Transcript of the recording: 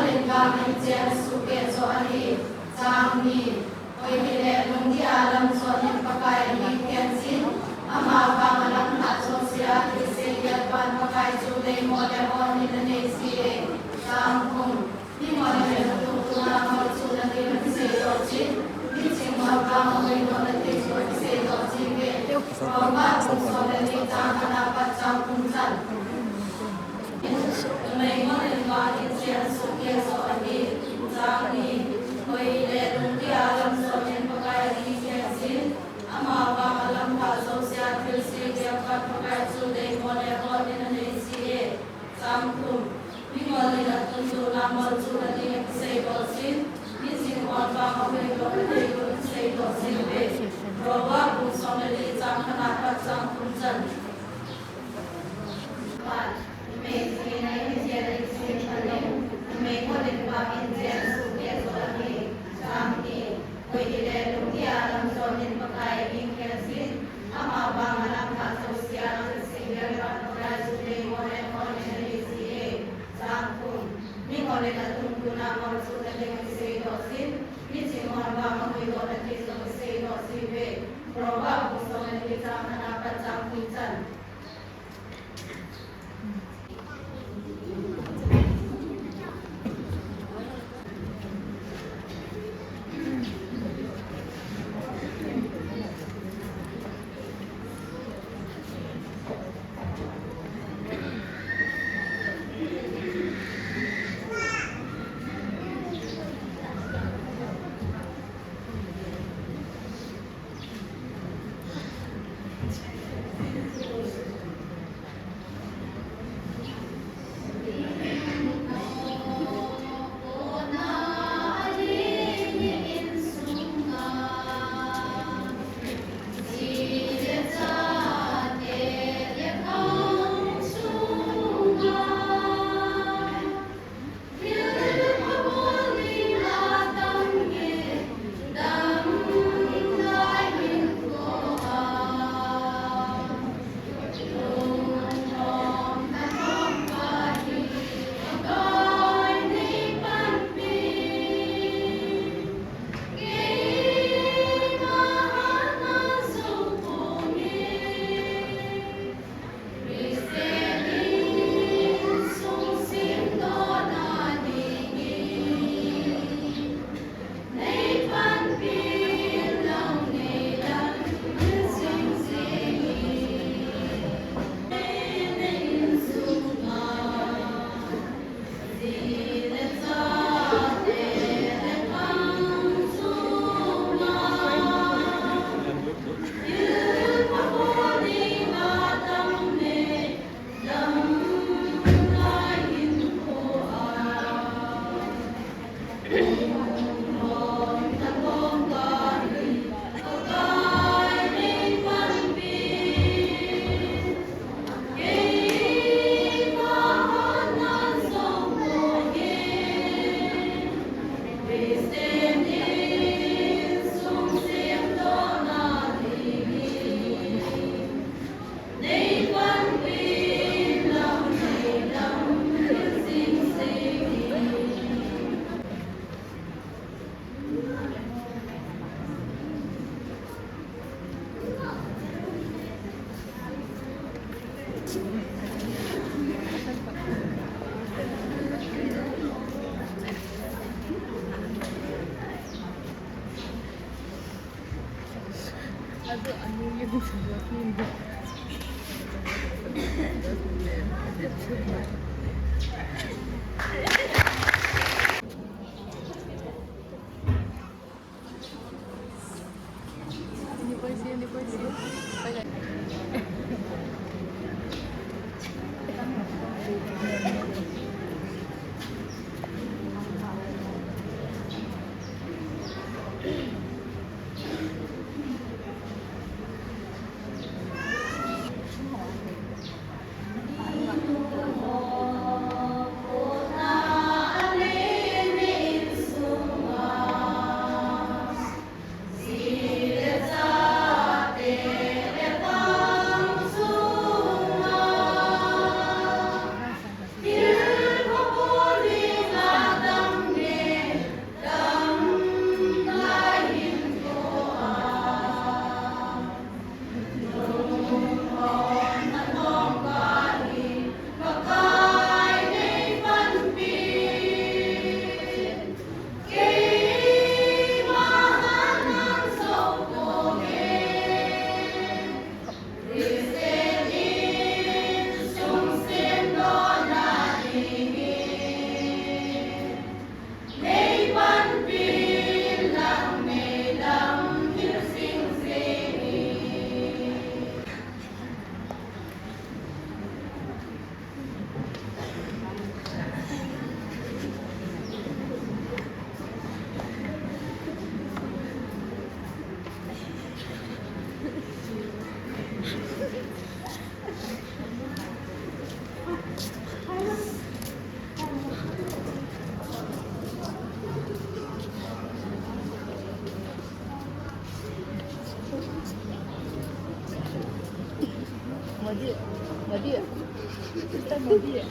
lên vang anh chen su ke so ani sang ni oi hi le lung di alam so ni pakai ni ken sin ama ba malam na so sia ti se ya pan pakai chu le mo le on ni ne si e sang kum ni mo le tu tu na mo chu na ni se do chi ni chi mo ba mo le no na ti so se do chi ke ro ba kum so le ni ta na pa chang kum chan mai mo le ba ni chen su ke so ani sang ni oi le lung di alam so ni pakai ni ken sin ama ba malam na so sia ti se ya pan pakai chu le mo le on ni ne si e sang kum ni mo le na tu tu na mo chu na ni se do sin ni sin on ba mo le do le do se do sin be ro ba kum so le chang khana pa chang kum chan ba me si na ni je le si chale me ko le ba in je su ke so ni sang ni oi le lu ti alam so ni pakai in ke sin ama ba malam na so sia se ya ba ra su le mo le ni si e sang kum ni mo le na tum tu na mo su le se do sin ni chi mo ba mo oi do le ti so se do si be ro ba kum so le ti chang na pa chang kum chan Also an mir jetzt Hindi po 뭐지? 뭐지? 일단 뭐지?